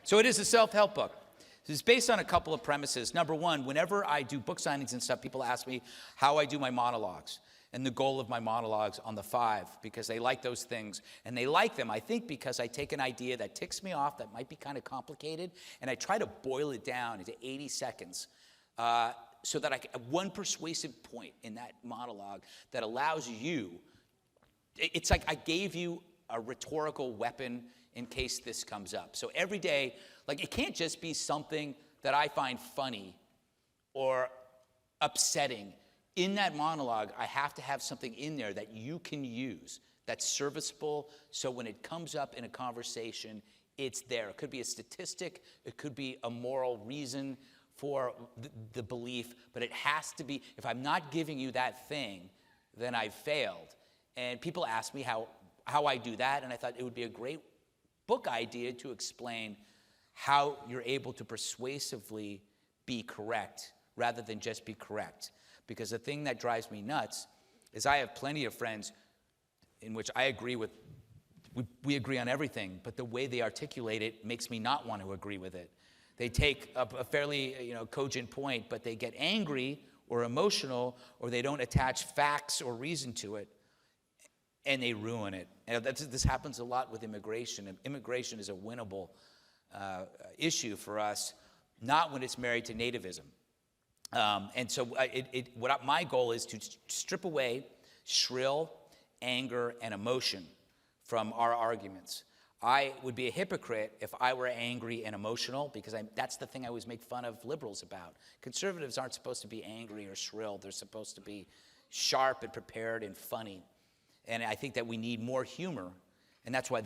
So it is a self-help book. It's based on a couple of premises. Number one, whenever I do book signings and stuff, people ask me how I do my monologues and the goal of my monologues on the 5, because they like those things. And they like them, I think, because I take an idea that ticks me off, that might be kind of complicated, and I try to boil it down into 80 seconds so that I can, one persuasive point in that monologue that allows you, it's like I gave you a rhetorical weapon in case this comes up. So every day, like, it can't just be something that I find funny or upsetting. In that monologue, I have to have something in there that you can use, that's serviceable, so when it comes up in a conversation, it's there. It could be a statistic, it could be a moral reason for the belief, but it has to be, if I'm not giving you that thing, then I've failed. And people ask me how I do that, and I thought it would be a great book idea to explain how you're able to persuasively be correct rather than just be correct. Because the thing that drives me nuts is I have plenty of friends in which I agree with, we agree on everything, but the way they articulate it makes me not want to agree with it. They take a fairly cogent point, but they get angry or emotional, or they don't attach facts or reason to it, and they ruin it. And this happens a lot with immigration. Immigration is a winnable issue for us, not when it's married to nativism. And so my goal is to strip away shrill anger and emotion from our arguments. I would be a hypocrite if I were angry and emotional, because that's the thing I always make fun of liberals about. Conservatives aren't supposed to be angry or shrill. They're supposed to be sharp and prepared and funny. And I think that we need more humor, and that's why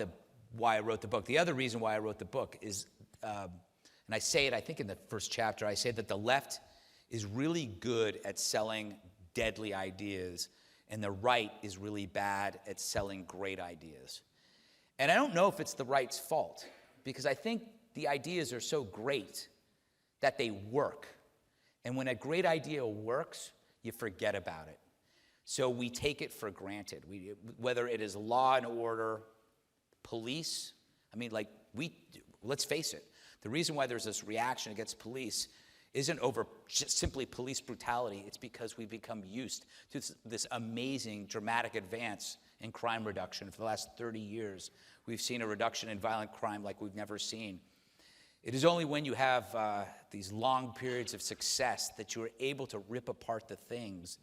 I wrote the book. The other reason why I wrote the book is, and I say it, I think in the first chapter, I say that the left is really good at selling deadly ideas, and the right is really bad at selling great ideas. And I don't know if it's the right's fault, because I think the ideas are so great that they work. And when a great idea works, you forget about it. So we take it for granted. Whether it is law and order, police, let's face it, the reason why there's this reaction against police isn't over just simply police brutality. It's because we've become used to this amazing, dramatic advance in crime reduction. For the last 30 years, we've seen a reduction in violent crime like we've never seen. It is only when you have these long periods of success that you are able to rip apart the things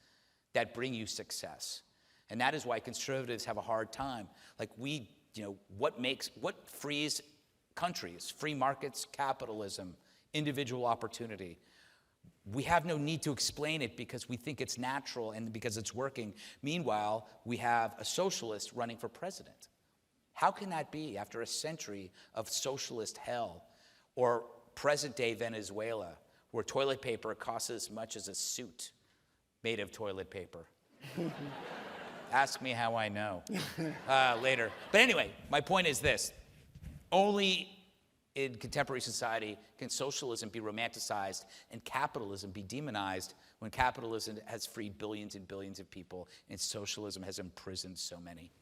that bring you success. And that is why conservatives have a hard time. Like what frees countries? Free markets, capitalism, individual opportunity. We have no need to explain it because we think it's natural and because it's working. Meanwhile, we have a socialist running for president. How can that be after a century of socialist hell? Or present-day Venezuela, where toilet paper costs as much as a suit made of toilet paper. Ask me how I know later. But anyway, my point is this. Only in contemporary society can socialism be romanticized and capitalism be demonized, when capitalism has freed billions and billions of people and socialism has imprisoned so many.